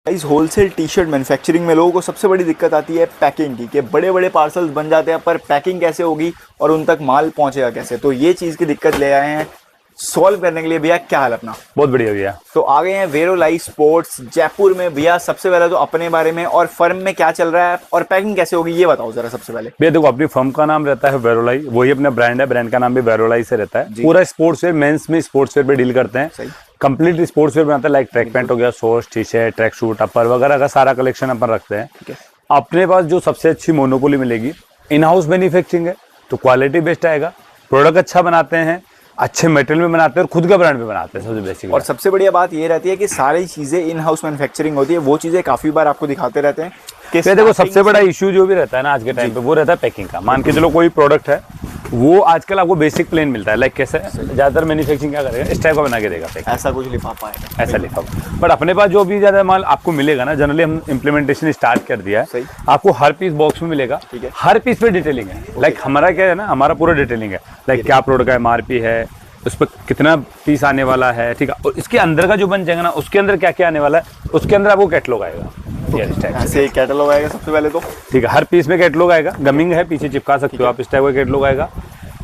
इस wholesale T shirt manufacturing में लोगों को सबसे बड़ी दिक्कत आती है पैकिंग की, कि बड़े बड़े पार्सल्स बन जाते हैं पर पैकिंग कैसे होगी और उन तक माल पहुंचेगा कैसे। तो ये चीज़ की दिक्कत ले आए हैं सॉल्व करने के लिए। भैया क्या हाल अपना? बहुत बढ़िया भैया। तो आ गए हैं वेरोलाई स्पोर्ट्स जयपुर में। भैया सबसे पहले तो अपने बारे में और फर्म में क्या चल रहा है और पैकिंग कैसे होगी ये बताओ जरा सबसे पहले। भैया देखो, अपनी फर्म का नाम रहता है वेरोलाई, वही अपना ब्रांड है, ब्रांड का नाम भी वेरोलाई से रहता है। पूरा स्पोर्ट्स वेयर, मेंस में स्पोर्ट्स वेयर पे डील करते हैं। कंप्लीट स्पोर्ट्स वेयर बनाते हैं, लाइक ट्रैक पैंट हो गया, shorts, T shirt, tracksuit, upper वगैरह का सारा कलेक्शन अपन रखते हैं। अपने पास जो सबसे अच्छी मोनोपोली मिलेगी, इन हाउस मैन्युफैक्चरिंग है तो क्वालिटी बेस्ट आएगा, प्रोडक्ट अच्छा बनाते हैं, अच्छे मटेरियल में बनाते हैं और खुद का ब्रांड में बनाते हैं सबसे बेसिक। और सबसे बढ़िया बात ये रहती है कि सारी चीजें इन हाउस मैन्युफैक्चरिंग होती है। वो चीजें काफी बार आपको दिखाते रहते हैं कि देखो सबसे बड़ा इश्यू जो भी रहता है ना आज के टाइम पे, वो रहता है पैकिंग का। मान के चलो कोई प्रोडक्ट है, वो आजकल आपको बेसिक प्लेन मिलता है, लाइक कैसे ज्यादातर मैन्युफैक्चरिंग क्या करेगा, इस टाइप का बना के देगा पैक, ऐसा कुछ लिफाफा है, ऐसा लिफाफा। बट अपने पास जो भी ज्यादा माल आपको मिलेगा ना, जनरली हम इम्प्लीमेंटेशन स्टार्ट कर दिया है, आपको हर पीस बॉक्स में मिलेगा, हर पीस पे डिटेलिंग है। लाइक हमारा क्या है ना, हमारा पूरा डिटेलिंग है, लाइक क्या प्रोडक्ट का एमआरपी है, उस पर कितना पीस आने वाला है, ठीक है, और इसके अंदर का जो बन जाएगा ना, उसके अंदर क्या क्या आने वाला है, उसके अंदर आपको कैटलॉग आएगा। ऐसे कैटलॉग आएगा सबसे पहले तो, ठीक है, हर पीस में कैटलॉग आएगा, गमिंग है, पीछे चिपका सकते हो आप, इस टाइप का कैटलॉग आएगा।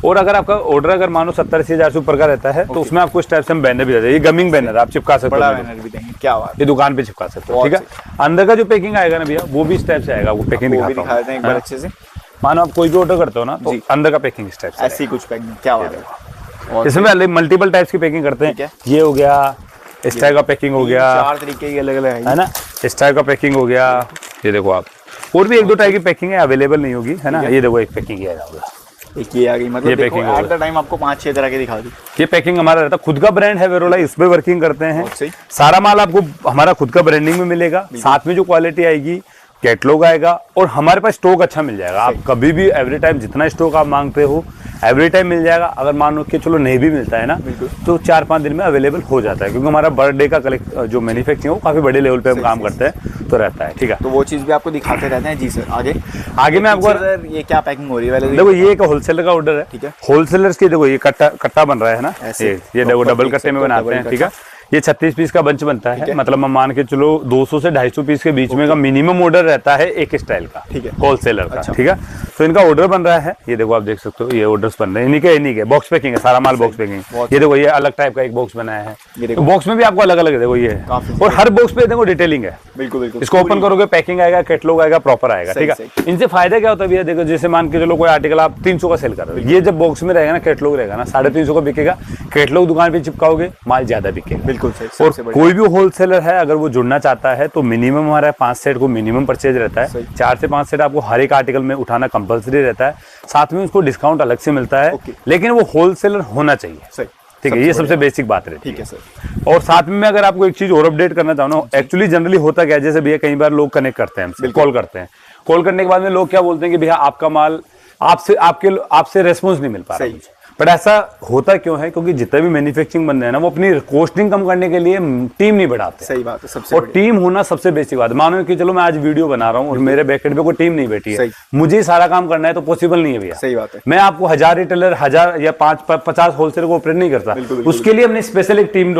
और अगर आपका ऑर्डर अगर मानो 70-80 से ऊपर का रहता है तो उसमें आपको इस टाइप से हम बैनर भी देते हैं। ये गमिंग बैनर आप चिपका सकते हो, बड़ा बैनर भी देंगे, क्या बात, ये दुकान पे चिपका सकते हो, ठीक है। अंदर का जो पैकिंग आएगा ना भैया, वो भी इस टाइप से आएगा, वो पैकिंग दिखाता हूं एक बार अच्छे से। मानो आप कोई भी ऑर्डर करते हो ना, तो अंदर का पैकिंग इस टाइप से, ऐसी कुछ पैकिंग, क्या बात है। इसमें मल्टीपल टाइप्स की पैकिंग करते हैं, ये हो गया, इस टाइप का पैकिंग हो गया, 4 तरीके की अलग अलग है ना, इस टाइप का पैकिंग हो गया। ये देखो आप, और भी 1-2 टाइप की पैकिंग है, अवेलेबल नहीं होगी, है ना। ये देखो एक पैकिंग है, एक ये आ गई, मतलब देखो एट द टाइम आपको 5-6 तरह के दिखा दी। ये पैकिंग हमारा रहता है, खुद का ब्रांड है वेरोलाई, इस पे वर्किंग करते हैं। सारा माल आपको हमारा खुद का ब्रांडिंग में मिलेगा, साथ में जो क्वालिटी आएगी, कैटलॉग आएगा, और हमारे पास स्टॉक अच्छा मिल जाएगा। आप कभी भी एवरी टाइम जितना स्टॉक आप मांगते हो एवरी टाइम मिल जाएगा। अगर मान लो कि चलो नहीं भी मिलता है ना, तो 4-5 दिन में अवेलेबल हो जाता है, क्योंकि हमारा बर्थडे का जो मैन्युफैक्चरिंग है वो काफी बड़े लेवल पे हम काम करते हैं, तो रहता है, ठीक है। तो वो चीज भी आपको दिखाते रहते हैं। जी सर, आगे मैं आपको, ये क्या पैकिंग हो रही है? देखो ये एक होलसेलर का ऑर्डर है, ठीक है। होलसेलर्स की देखो ये कट्टा बन रहा है ना, ये देखो डबल कट्टे में बनाते हैं, ठीक है। ये 36 पीस का बंच बनता है, मतलब हम मान के चलो 200 से 250 पीस के बीच में का मिनिमम ऑर्डर रहता है एक स्टाइल का, ठीक है, होलसेलर का, ठीक है। तो इनका ऑर्डर बन रहा है, ये देखो आप देख सकते हो, ये ऑर्डर्स बन रहे हैं, इन्हीं के बॉक्स पैकिंग है, सारा माल बॉक्स पैकिंग। ये देखो ये अलग टाइप का एक बॉक्स बनाया है, तो बॉक्स में भी आपको अलग अलग देखो ये है, और हर बॉक्स पे देखो डिटेलिंग है, बिल्कुल बिल्कुल। इसको ओपन करोगे पैकिंग आएगा, कैटलॉग आएगा, प्रॉपर आएगा, ठीक है। इनसे फायदा क्या होता है, देखो जैसे मान के चलो कोई आर्टिकल आप 300 का सेल कर रहे हो, ये जब बॉक्स में रहेगा ना, कैटलॉग रहेगा ना, 350 का बिकेगा, कैटलॉग दुकान पे चिपकाओगे माल ज्यादा बिकेगा, बिल्कुल। और कोई भी होलसेलर है अगर वो जुड़ना चाहता है तो मिनिमम हमारा 5 सेट को मिनिमम परचेज रहता है, 4 से 5 सेट आपको हर एक आर्टिकल में उठाना कंपलसरी रहता है, साथ में उसको डिस्काउंट अलग से मिलता है, लेकिन वो होलसेलर होना चाहिए, ठीक है। ये सबसे बेसिक बात रहती है, ठीक है सर। और साथ में मैं अगर आपको एक चीज और अपडेट करना चाहूँ ना, एक्चुअली जनरली होता क्या है, जैसे भैया कई बार लोग कनेक्ट करते हैं, कॉल करते हैं, कॉल करने के बाद में लोग क्या बोलते हैं कि भैया आपका माल आपसे रेस्पॉन्स नहीं मिल पा रहा है। बट ऐसा होता क्यों है, क्योंकि जितने भी मैन्युफैक्चरिंग बन रहे हैं ना, वो अपनी कॉस्टिंग कम करने के लिए टीम नहीं बढ़ाते। सही बात है, सबसे और टीम होना सबसे बेसिक बात है। मानो कि चलो मैं आज वीडियो बना रहा हूँ और मेरे बैकएंड पे कोई टीम नहीं बैठी है, मुझे सारा काम करना है, तो पॉसिबल नहीं है भैया। सही बात है। मैं आपको 1000 रिटेलर 1000 या 50 होलसेलर को ऑपरेट नहीं करता, उसके लिए हमने स्पेशल एक टीम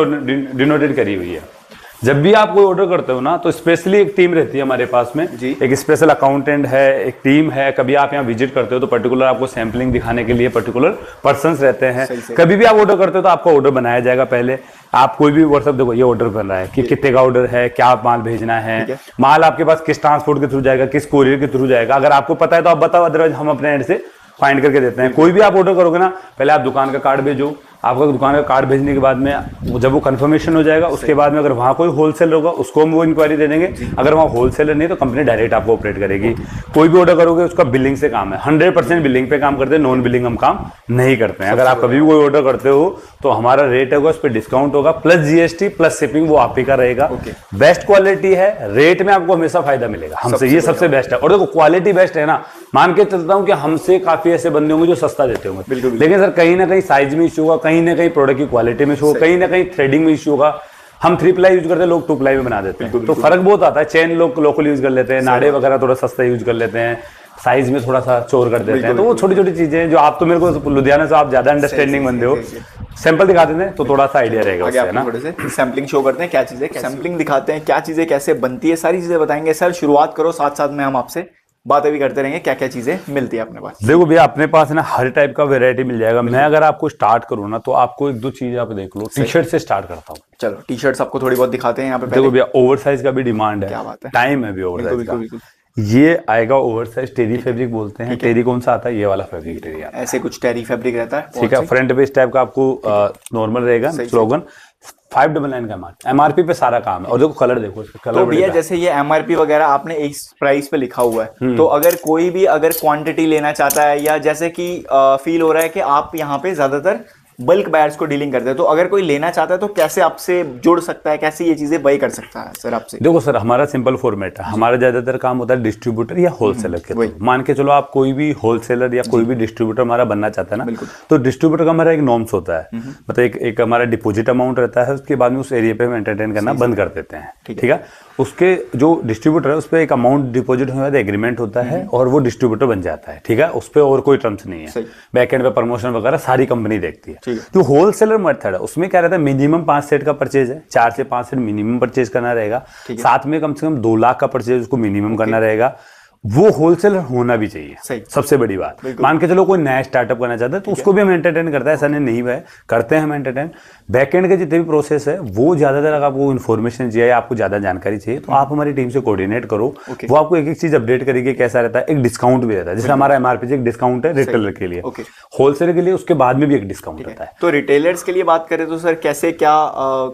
डिनोटेड करी हुई है। जब भी आप कोई ऑर्डर करते हो ना, तो स्पेशली एक टीम रहती है हमारे पास में, एक स्पेशल अकाउंटेंट है, एक टीम है। कभी आप यहाँ विजिट करते हो तो पर्टिकुलर आपको सैंपलिंग दिखाने के लिए पर्टिकुलर पर्सन्स रहते हैं। कभी भी आप ऑर्डर करते हो तो आपका ऑर्डर बनाया जाएगा। पहले आप कोई भी व्हाट्सएप देखो, ये ऑर्डर बन रहा है कि कितने का ऑर्डर है, क्या माल भेजना है, माल आपके पास किस ट्रांसपोर्ट के थ्रू जाएगा, किस कोरियर के थ्रू जाएगा। अगर आपको पता है तो आप बताओ, अदरवाइज हम अपने एंड से फाइंड करके देते हैं। कोई भी आप ऑर्डर करोगे ना, पहले आप दुकान का कार्ड भेजो, आपका दुकान का कार्ड भेजने के बाद में जब वो कंफर्मेशन हो जाएगा, उसके बाद में अगर वहाँ कोई होलसेलर होगा उसको हम वो इंक्वायरी दे देंगे। अगर वहाँ होलसेलर नहीं तो कंपनी डायरेक्ट आपको ऑपरेट करेगी। कोई भी ऑर्डर करोगे उसका बिलिंग से काम है, 100% बिलिंग पे काम करते हैं, नॉन बिलिंग हम काम नहीं करते हैं। अगर आप कभी भी कोई ऑर्डर करते हो तो हमारा रेट होगा, उस पर डिस्काउंट होगा, प्लस जीएसटी प्लस शिपिंग वो आप ही का रहेगा। बेस्ट क्वालिटी है, रेट में आपको हमेशा फायदा मिलेगा हमसे, ये सबसे बेस्ट है। और देखो क्वालिटी बेस्ट है ना, मान के चलता हूँ कि हमसे काफी ऐसे बंदे होंगे जो सस्ता देते होंगे, लेकिन सर कहीं ना कहीं साइज में इशू होगा, कहीं ना कहीं प्रोडक्ट की क्वालिटी में इशू होगा, कहीं ना कहीं थ्रेडिंग में इशू होगा। हम 3 प्लाई यूज करते हैं, लोग 2 प्लाई में बना देते हैं, तो फर्क बहुत आता है। चेन लोग लोकल यूज कर लेते हैं, नाड़े वगैरह थोड़ा सस्ता यूज कर लेते हैं, साइज में थोड़ा सा चोर कर देते हैं। तो वो छोटी छोटी चीजें जो आप तो मेरे को लुधियाना से आप ज्यादा अंडरस्टैंडिंग बंदे हो, सैंपल दिखा देते हैं तो थोड़ा सा आइडिया रहेगा आगे उससे, आपको थोड़े से सैम्पलिंग शो करते हैं, क्या चीजें सैम्पलिंग दिखाते हैं, क्या चीजें कैसे बनती है, सारी चीजें बताएंगे। सर शुरुआत करो, साथ साथ में हम आपसे बातें भी करते रहेंगे क्या क्या चीजें मिलती है अपने पास। देखो भैया अपने पास ना हर टाइप का वैरायटी मिल जाएगा। मैं अगर आपको स्टार्ट करूँ ना तो आपको एक दो चीज आप देख लो। टी शर्ट से स्टार्ट करता हूँ। चलो टी शर्ट्स आपको थोड़ी बहुत दिखाते हैं यहाँ पे। देखो भैया ओवर साइज का भी डिमांड है, क्या बात है, टाइम है भी ओवर साइज का। बिल्कुल। ये आएगा ओवर साइज टेरी फैब्रिक बोलते हैं। टेरी कौन सा आता है? ये वाला फैब्रिक टेरी आता है। ऐसे कुछ टेरी फैब्रिक रहता है, ठीक है। फ्रंट पे इस टाइप का आपको नॉर्मल रहेगा स्लोगन। 599 का एमआरपी पे सारा काम है। और देखो कलर देखो इसका कलर। तो भैया जैसे ये एमआरपी वगैरह आपने एक प्राइस पे लिखा हुआ है, तो अगर कोई भी अगर क्वांटिटी लेना चाहता है या जैसे कि फील हो रहा है कि आप यहाँ पे ज्यादातर बल्क बायर्स को डीलिंग करते हैं, तो अगर कोई लेना चाहता है तो कैसे आपसे जुड़ सकता है, कैसे ये चीजें बाय कर सकता है सर आपसे? देखो सर हमारा सिंपल फॉर्मेट है। हमारा ज्यादातर काम होता है डिस्ट्रीब्यूटर या होलसेलर के थ्रू। मान के चलो आप कोई भी होलसेलर या कोई भी डिस्ट्रीब्यूटर हमारा बनना चाहता है ना, तो डिस्ट्रीब्यूटर का हमारा एक नॉर्म्स होता है। मतलब एक हमारा डिपॉजिट अमाउंट रहता है, उसके बाद में उस एरिया पे हम एंटरटेन करना बंद कर देते हैं। ठीक है। उसके जो डिस्ट्रीब्यूटर है उस पर एक अमाउंट डिपॉजिट होने बाद एग्रीमेंट होता है और वो डिस्ट्रीब्यूटर बन जाता है। ठीक है। उस पर और कोई टर्म्स नहीं है। बैक एंड पे प्रमोशन वगैरह सारी कंपनी देखती है। जो होलसेलर मेथड है उसमें क्या रहता है, मिनिमम 5 सेट का परचेज है, 4 से 5 सेट मिनिमम परचेज करना रहेगा। साथ में कम से कम 2 लाख का परचेज उसको मिनिमम करना रहेगा। वो होलसेलर होना भी चाहिए, सबसे बड़ी बात। मान के चलो कोई नया स्टार्टअप करना चाहता है तो उसको भी हम एंटरटेन करते हैं, ऐसा नहीं है, करते हैं हम एंटरटेन। बैकएंड के जितने भी प्रोसेस है वो ज्यादातर अगर आपको इन्फॉर्मेशन चाहिए, आपको ज्यादा जानकारी चाहिए तो आप हमारी टीम से कोऑर्डिनेट करो। वो आपको एक एक चीज अपडेट करेगी। कैसा रहता है, एक डिस्काउंट भी रहता है। जैसे हमारा एमआरपी एक डिस्काउंट है रिटेलर के लिए, होलसेलर के लिए उसके बाद में भी एक डिस्काउंट रहता है। तो रिटेलर्स के लिए बात करें तो सर कैसे क्या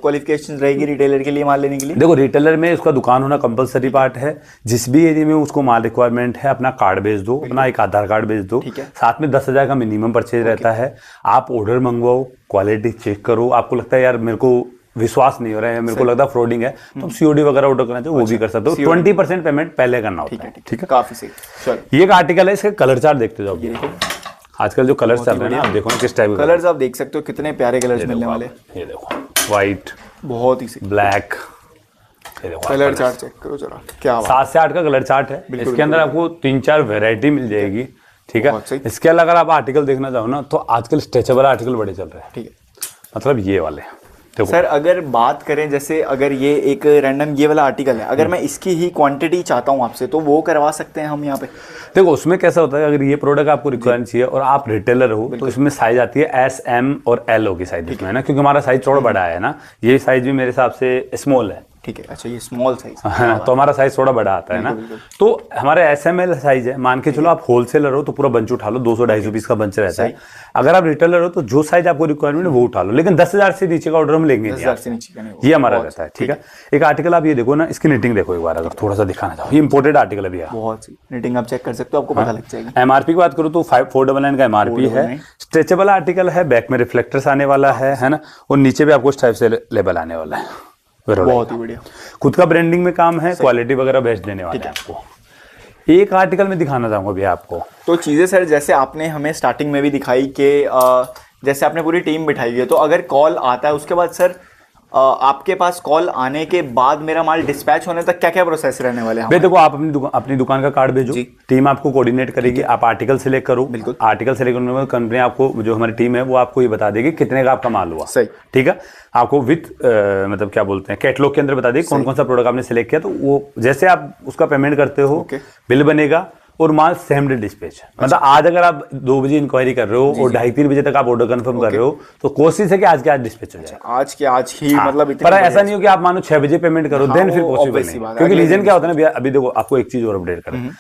क्वालिफिकेशन रहेगी रिटेलर के लिए माल लेने के लिए? देखो रिटेलर में उसका दुकान होना कंपलसरी पार्ट है। जिस भी एरिया में उसको माल रिक्वायरमेंट है, अपना कार्ड भेज दो, अपना एक आधार कार्ड भेज दो। साथ में 10,000 का मिनिमम परचेज रहता है। आप ऑर्डर मंगवाओ, क्वालिटी चेक करो। आपको लगता है यार मेरे को विश्वास नहीं हो रहा है, मेरे को लगता है फ्रॉडिंग है, तो सीओडी वगैरह ऑर्डर करना चाहिए, वो भी कर सकते हो। 20% पेमेंट पहले करना होता है। ठीक है, काफी सही। ये एक आर्टिकल है, इसके कलर चार्ट देखते जाओ। आजकल जो कलर्स चल रहे हैं ना, आप देखो ना किस टाइप के कलर्स आप देख सकते हो, कितने प्यारे कलर्स मिलने वाले। ये देखो व्हाइट, बहुत ही सही, ब्लैक। कलर चार्ट चेक करो जरा, क्या 7 से 8 का कलर चार्ट है। इसके अंदर आपको 3-4 वैरायटी मिल जाएगी। ठीक है। इसके अलावा अगर आप आर्टिकल देखना चाहो ना तो आजकल स्ट्रेचेबल आर्टिकल बड़े चल रहे हैं। ठीक है, मतलब ये वाले। सर अगर बात करें जैसे अगर ये एक रैंडम ये वाला आर्टिकल है, अगर मैं इसकी ही क्वांटिटी चाहता हूँ आपसे तो वो करवा सकते हैं हम यहाँ पे? देखो उसमें कैसा होता है, अगर ये प्रोडक्ट आपको रिक्वायरमेंट चाहिए और आप रिटेलर हो तो इसमें साइज आती है S, M और L होगी साइज इसमें, है ना, क्योंकि हमारा साइज थोड़ा बड़ा है ना। ये साइज भी मेरे हिसाब से स्मॉल है। ठीक है, अच्छा ये स्मॉल साइज है, तो हमारा साइज थोड़ा बड़ा आता है ना। तो हमारा SML साइज है। मान के चलो आप होलसेलर हो तो पूरा बंच उठा लो, 200-250 पीस का बंच रहता है। अगर आप रिटेलर हो तो जो साइज आपको रिक्वायरमेंट है वो उठा लो, लेकिन 10,000 से नीचे का ऑर्डर हम लेंगे नहीं, ये हमारा रहता है। ठीक है। एक आर्टिकल आप ये देखो ना, इसकी निटिंग देखो एक बार, अगर थोड़ा सा दिखाना चाहो। ये इंपोर्टेड आर्टिकल है भैया, बहुत सी निटिंग आप चेक कर सकते हो, आपको पता लग जाएगा। एमआरपी की बात करूँ तो 499 का एमआरपी है। स्ट्रेचेबल आर्टिकल है, बैक में रिफ्लेक्टर्स आने वाला है ना, और नीचे भी आपको इस टाइप से लेबल आने वाला है। बहुत ही बढ़िया, खुद का ब्रांडिंग में काम है, क्वालिटी वगैरह बेस्ट देने वाले हैं आपको। एक आर्टिकल में दिखाना चाहूंगा भैया आपको तो चीजें सर, जैसे आपने हमें स्टार्टिंग में भी दिखाई कि जैसे आपने पूरी टीम बिठाई है, तो अगर कॉल आता है उसके बाद सर आपके पास कॉल आने के बाद मेरा माल डिस्पैच होने तक क्या क्या प्रोसेस रहने वाले हैं? देखो आप अपनी दुकान का कार्ड भेजो, टीम आपको कोऑर्डिनेट करेगी। आप आर्टिकल सिलेक्ट करो, आर्टिकल सिलेक्ट करने के बाद कंपनी आपको, जो हमारी टीम है वो आपको ये बता देगी कितने का आपका माल हुआ। सही, ठीक है। आपको विथ मतलब क्या बोलते हैं, कैटलॉग के अंदर बता देगी कौन कौन सा प्रोडक्ट आपने सिलेक्ट किया। तो वो जैसे आप उसका पेमेंट करते हो, बिल बनेगा और माल सेम डे डिस्पैच। मतलब आज अगर आप 2 बजे इंक्वायरी कर रहे हो और 2:30-3 बजे तक आप ऑर्डर कंफर्म कर रहे हो तो कोशिश है कि आज के आज डिस्पैच हो जाए। आज के आज ही मतलब पर ऐसा नहीं हो कि आप मानो 6 बजे पेमेंट करो देन फिर पॉसिबल नहीं, क्योंकि रीजन क्या होता है ना। अभी देखो आपको एक चीज और अपडेट करें,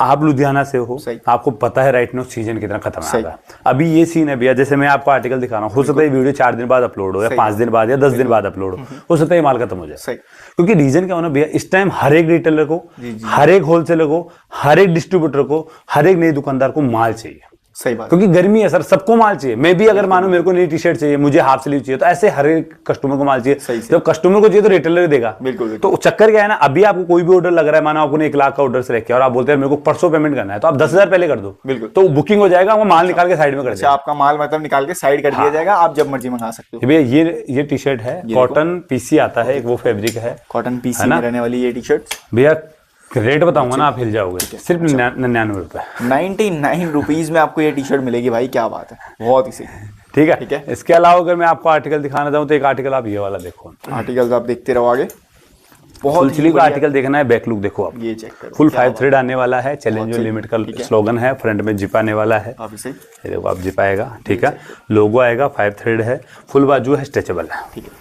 आप लुधियाना से हो, आपको पता है राइट नाउ सीजन कितना खतरनाक है। अभी ये सीन है भैया, जैसे मैं आपको आर्टिकल दिखा रहा हूँ, हो सकता है वीडियो 4 दिन बाद अपलोड हो या 5 दिन बाद या 10 दिन बाद अपलोड हो सकता है माल खत्म हो जाए। क्योंकि रीजन क्या होना भैया, इस टाइम हर एक रिटेलर को, हर एक होलसेलर को, हर एक डिस्ट्रीब्यूटर को, हर एक नए दुकानदार को माल चाहिए। सही बात, क्योंकि गर्मी है सर, सबको माल चाहिए। मैं भी अगर मानो मेरे को नई टी शर्ट चाहिए, मुझे हाफ स्लीव चाहिए, तो ऐसे हर एक कस्टमर को माल चाहिए। जब कस्टमर को चाहिए तो रिटेलर देगा। बिल्कुल। तो चक्कर क्या है ना, अभी आपको कोई भी ऑर्डर लग रहा है, मानो आपको 1 लाख का ऑर्डर सेलेक्ट किया और आप बोलते हैं मेरे को परसों पेमेंट करना है, तो आप 10,000 पहले कर दो। बिल्कुल, तो बुकिंग हो जाएगा, वो माल निकाल के साइड में कर देगा। आपका माल मतलब निकाल के साइड कर दिया जाएगा, आप जब मर्जी मंगा सकते हो। भैया ये टी शर्ट है, कॉटन पीसी आता है, वो फैब्रिक है, कॉटन पीसी में रहने वाली ये टी शर्ट। भैया रेट बताऊंगा ना, आप हिल जाओगे। सिर्फ 99 रुपए, 99 रुपीज में आपको ये टी शर्ट मिलेगी भाई, क्या बात है, बहुत ही सही। ठीक है। इसके अलावा अगर मैं आपको आर्टिकल दिखाना चाहूँ तो एक आर्टिकल आप ये वाला देखो, आर्टिकल्स आप देखते रहो आगे। फुल स्लीव का आर्टिकल देखना है, बैक लुक देखो आप, ये चेक करो, फुल 5 थ्रेड आने वाला है, चैलेंज लिमिट का स्लोगन है, फ्रंट में जिप आने वाला है, ये देखो आप जिप आएगा, ठीक है, लोगो आएगा, 5 थ्रेड है, फुल बाजू है, स्ट्रेचेबल है, ठीक है,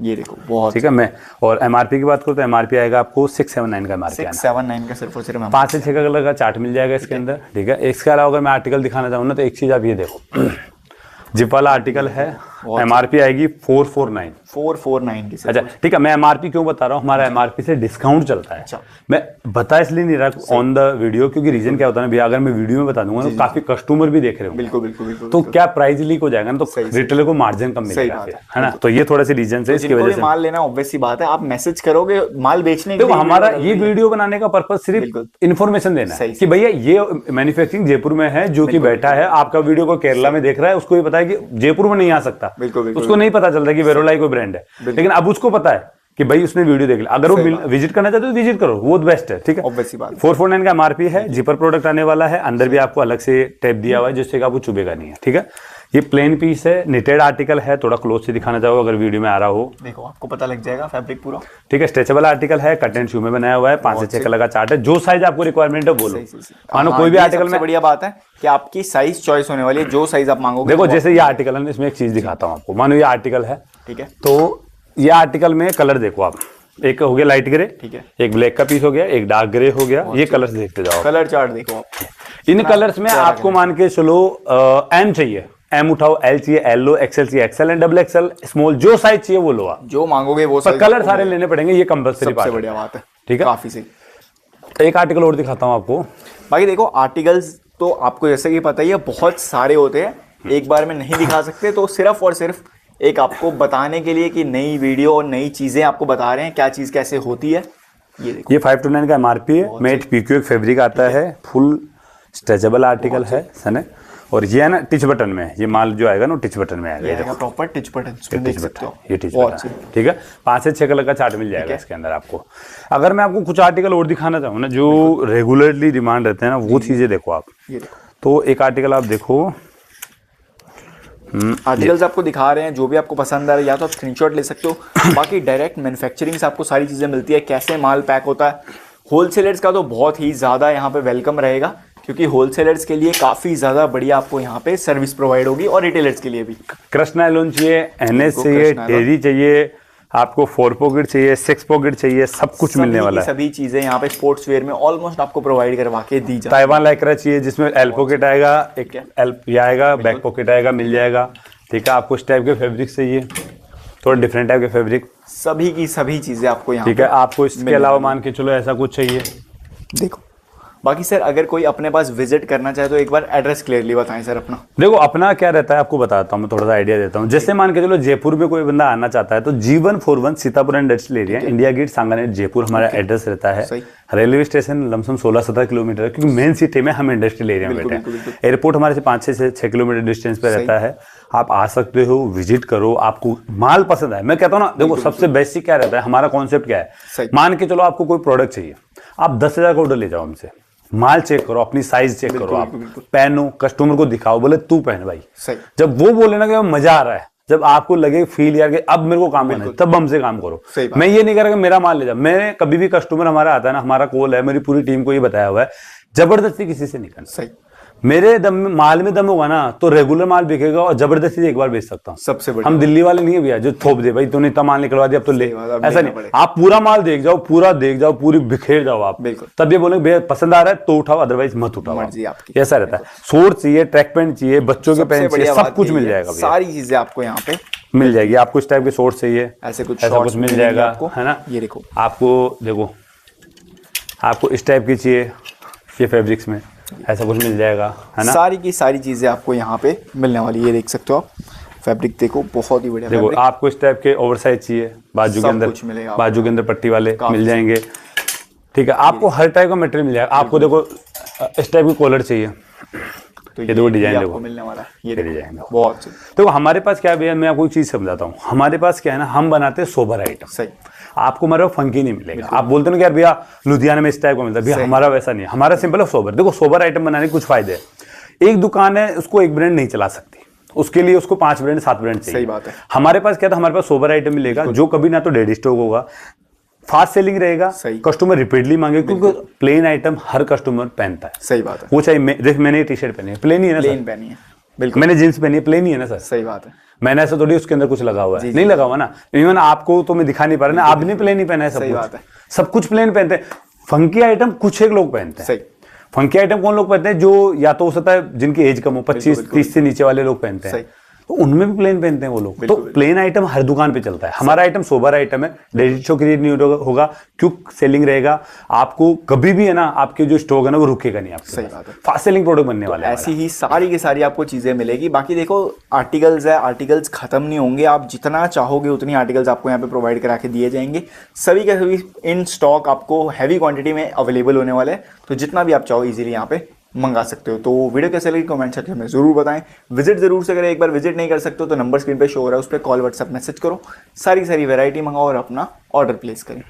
ये देखो बहुत ठीक है। मैं और एमआरपी की बात करूँ तो एमआरपी आएगा आपको 679 का एमआरपी, 679 का सिर्फ और सिर्फ 5 से 6 कलर का चार्ट मिल जाएगा इसके अंदर, ठीक है। इसके अलावा अगर मैं आर्टिकल दिखाना चाहूँ ना तो एक चीज आप ये देखो, जिप वाला आर्टिकल है, एमआरपी आएगी 449 की। अच्छा ठीक है, मैं एमआरपी क्यों बता रहा हूँ, हमारा एमआरपी से डिस्काउंट चलता है। अच्छा। मैं बता इसलिए नहीं रहा ऑन द वीडियो, क्योंकि रीजन क्या होता है ना भैया, अगर मैं वीडियो में बता दूंगा तो काफी कस्टमर भी देख रहे होंगे, बिल्कुल, तो क्या प्राइस लीक हो जाएगा ना, तो रिटेलर को मार्जिन कम मिलेगा, है ना। तो ये थोड़े से रीजन है, इसकी वजह से माल लेना ऑब्वियस सी बात है, आप मैसेज करोगे माल बेचने के लिए। हमारा ये वीडियो बनाने का पर्पज सिर्फ इन्फॉर्मेशन देना है कि भैया ये मैन्युफैक्चरिंग जयपुर में है, जो कि बैठा है आपका वीडियो को केरला में देख रहा है, उसको भी पता है कि जयपुर में नहीं आ सकता, उसको नहीं पता चलता कि वेरोलाई कोई ब्रांड है, लेकिन अब उसको पता है कि भाई उसने वीडियो देख लिया, अगर वो विजिट करना चाहते हो तो विजिट करो, वो बेस्ट है, ठीक है। 449 का एमआरपी है, जिपर प्रोडक्ट आने वाला है, अंदर भी आपको अलग से टेप दिया हुआ है जिससे आपको चुभेगा नहीं है, ठीक है। ये प्लेन पीस है, निटेड आर्टिकल है, थोड़ा क्लोज से दिखाना चाहो अगर वीडियो में आ रहा हो, देखो आपको पता लग जाएगा फैब्रिक पूरा, ठीक है। स्ट्रेचेबल आर्टिकल है, कट एंड शू में बनाया हुआ है, 5 से 6 कलर का चार्ट है, जो साइज आपको रिक्वायरमेंट है बोलो, मानो कोई भी आर्टिकल में। बढ़िया बात है कि आपकी साइज चॉइस होने वाली है, जो साइज आप मांगोगे। देखो जैसे ये आर्टिकल है, इसमें एक चीज दिखाता हूँ आपको, मानो ये आर्टिकल है, ठीक है, तो ये आर्टिकल में कलर देखो आप, एक हो गया लाइट ग्रे, ठीक है, एक ब्लैक का पीस हो गया, एक डार्क ग्रे हो गया, ये कलर्स देखते जाओ, कलर चार्ट देखो आप। इन कलर्स में आपको मान के चलो एम चाहिए, एम उठाओ, एल चाहिए, एल लो, एक्सएल चाहिए, XL and double XL, small, जो साइज चाहिए वो लो आप, जो मांगोगे वो साइज, कलर सारे लेने पड़ेंगे, ये कंपलसरी बात है, बढ़िया बात है, ठीक है, काफी सही। एक आर्टिकल और दिखाता हूँ आपको। बाकी देखो आर्टिकल्स तो आपको जैसे कि पता ही है बहुत सारे होते हैं, एक बार में नहीं दिखा सकते, तो सिर्फ और सिर्फ एक आपको बताने के लिए कि नई वीडियो और नई चीजें आपको बता रहे हैं, क्या चीज कैसे होती है। ये देखो, ये 529 का एमआरपी है, मेट पीक्यू एक फैब्रिक आता है, फुल स्ट्रेचेबल आर्टिकल है सने, और ये है ना टिच बटन में, ये माल जो आएगा ना टिच बटन में आएगा, प्रॉपर टिच बटन, ये टिच बटन, ठीक है। 5 से 6 कलर का चार्ट मिल जाएगा इसके अंदर आपको। अगर मैं आपको कुछ आर्टिकल और दिखाना चाहूँ ना जो रेगुलरली डिमांड रहते हैं ना, वो चीजें देखो आप, तो एक आर्टिकल आप देखो, आर्टिकल्स आपको दिखा रहे हैं, जो भी आपको पसंद आ रहा है या तो आप स्क्रीनशॉट ले सकते हो, बाकी डायरेक्ट मैन्युफैक्चरिंग से आपको सारी चीजें मिलती है, कैसे माल पैक होता है। होलसेलर्स का तो बहुत ही ज्यादा यहाँ पे वेलकम रहेगा, क्योंकि होलसेलर्स के लिए काफी ज्यादा बढ़िया आपको यहाँ पे सर्विस प्रोवाइड होगी, और रिटेलर्स के लिए भी। क्रश नायलॉन चाहिए, एनएस चाहिए, टेरी चाहिए, आपको 4 पॉकेट चाहिए, 6 पॉकेट चाहिए, सब कुछ मिलने वाला है। सभी चीजें यहाँ पे स्पोर्ट्स वेयर में ऑलमोस्ट आपको प्रोवाइड करवा के दी जाए। ताइवान लाइक्रा चाहिए जिसमें एल पॉकेट आएगा, एक एल ये आएगा, बैक पॉकेट आएगा, मिल जाएगा, ठीक है। आपको इस टाइप के फैब्रिक चाहिए, थोड़ा डिफरेंट टाइप के फैब्रिक, सभी की सभी चीजें आपको यहाँ, ठीक है। आपको इसके अलावा मान के चलो ऐसा कुछ चाहिए, देखो। बाकी सर अगर कोई अपने पास विजिट करना चाहे तो एक बार एड्रेस क्लियरली बताएं सर अपना। देखो अपना क्या रहता है आपको बताता हूँ, मैं थोड़ा सा आइडिया देता हूँ। जैसे मान के चलो जयपुर में कोई बंदा आना चाहता है तो G141 Sitapur industrial area, India Gate, Sanganer, Jaipur हमारा एड्रेस रहता है। रेलवे स्टेशन लमसम 16-17 किलोमीटर है, क्योंकि मेन सिटी में हम इंडस्ट्रियल एरिया में बैठे हैं। एयरपोर्ट हमारे से 5 से 6 किलोमीटर डिस्टेंस पे रहता है। आप आ सकते हो, विजिट करो, आपको माल पसंद आए। मैं कहता हूँ ना, देखो सबसे बेसिक क्या रहता है, हमारा कॉन्सेप्ट क्या है, मान के चलो आपको कोई प्रोडक्ट चाहिए, आप 10,000 का ऑर्डर ले जाओ हमसे, माल चेक करो, अपनी साइज चेक करो, आप पहनो, कस्टमर को दिखाओ, बोले तू पहन भाई। जब वो बोले ना कि मजा आ रहा है, जब आपको लगे फील यार कि अब मेरे को काम करना है, तब हमसे काम करो। मैं ये नहीं कह रहा कि मेरा माल ले जाओ, मैंने कभी भी कस्टमर हमारा आता है ना, हमारा कॉल है, मेरी पूरी टीम को ये बताया हुआ है, जबरदस्ती किसी से नहीं करना। सही, मेरे दम में माल में दम होगा ना तो रेगुलर माल बिकेगा, और जबरदस्ती एक बार बेच सकता हूँ। सबसे बड़ी हम दिल्ली वाले नहीं है भैया जो थोप दे, भाई तूने इतना माल निकलवा दिया अब तो ले, ऐसा नहीं। आप पूरा माल देख जाओ, पूरा देख जाओ, पूरी बिखेर जाओ आप, तब ये बोले भैया पसंद आ रहा है तो उठाओ, अदरवाइज मत उठाओ। ऐसा रहता है। शॉर्ट चाहिए, ट्रैक पैंट चाहिए, बच्चों के पैंट चाहिए, सब कुछ मिल जाएगा, सारी चीजें आपको यहाँ पे मिल जाएगी। आपको इस टाइप के शॉर्ट चाहिए, ऐसा कुछ मिल जाएगा, है ना। ये देखो, आपको देखो, आपको इस टाइप की चाहिए, ये फैब्रिक्स में ऐसा कुछ मिल जाएगा, है ना। सारी की सारी चीजें आपको यहाँ पे मिलने वाली है। ये देख सकते हो आप, फैब्रिक देखो बहुत ही बढ़िया। देखो आपको इस टाइप के ओवरसाइज चाहिए, बाजू के अंदर, बाजू के अंदर पट्टी वाले मिल जाएंगे, ठीक है। आपको हर टाइप का मटेरियल मिल जाएगा। आपको देखो इस टाइप की कॉलर चाहिए, तो ये देखो डिजाइन देखो मिलने वाला है, ये डिजाइन बहुत। तो हमारे पास क्या है भैया, मैं आपको एक चीज समझाता हूँ। हमारे पास क्या है ना, हम बनाते हैं सोबर आइटम। सही, आपको हमारा फंकी नहीं मिलेगा। आप बोलते ना कि यार भैया लुधियाना में इस टाइप का मिलता है, भैया हमारा वैसा नहीं है, हमारा सिंपल है सोबर। देखो सोबर आइटम बनाने के कुछ फायदे हैं। एक दुकान है, उसको एक ब्रांड नहीं चला सकती, उसके लिए उसको 5 ब्रांड 7 ब्रांड चाहिए। सही बात है। हमारे पास क्या था, हमारे पास सोबर आइटम मिलेगा जो कभी ना तो डेड स्टॉक होगा, फास्ट सेलिंग रहेगा, कस्टमर रिपीटली मांगे, क्योंकि प्लेन आइटम हर कस्टमर पहनता है। सही बात है। वो चाहे देख मैंने टी शर्ट पहनी है, प्लेन ही है ना, प्लेन पहनी है, बिल्कुल। मैंने जींस पहनी है, प्लेन ही है ना सर। सही बात है। मैंने ऐसा थोड़ी उसके अंदर कुछ लगा हुआ है, नहीं लगा हुआ ना। इवन आपको तो मैं दिखा नहीं पा रहा ना, आपने प्लेन ही पहना है, सही बात है। सब कुछ प्लेन पहनते हैं। फंकी आइटम कुछ एक लोग पहनते हैं। सही। फंकी आइटम कौन लोग पहनते हैं, जो या तो हो सकता है जिनकी एज कम हो, 25-30 से नीचे वाले लोग पहनते हैं, तो उनमें भी प्लेन पहनते हैं वो लोग। तो प्लेन आइटम हर दुकान पे चलता है। हमारा आइटम सोबर आइटम है, डेली शो क्रिएट नहीं होगा, क्विक सेलिंग रहेगा। आपको कभी भी है ना, आपके जो स्टॉक है ना वो रुकेगा नहीं आपके। सही बात है। फास्ट सेलिंग प्रोडक्ट बनने वाला है। ऐसी ही सारी की सारी आपको चीजें मिलेगी। बाकी देखो आर्टिकल्स है, आर्टिकल्स खत्म नहीं होंगे, आप जितना चाहोगे उतनी आर्टिकल्स आपको यहाँ पे प्रोवाइड करा के दिए जाएंगे। सभी के सभी इन स्टॉक आपको हैवी क्वांटिटी में अवेलेबल होने वाले हैं, तो जितना भी आप चाहो इजीली यहाँ पे मंगा सकते हो। तो वीडियो कैसे लगी कमेंट सेक्शन में जरूर बताएं। विजिट जरूर से करें, एक बार विजिट नहीं कर सकते हो तो नंबर स्क्रीन पे शो हो रहा है, उस पर कॉल व्हाट्सएप मैसेज करो, सारी वैरायटी मंगाओ और अपना ऑर्डर प्लेस करें।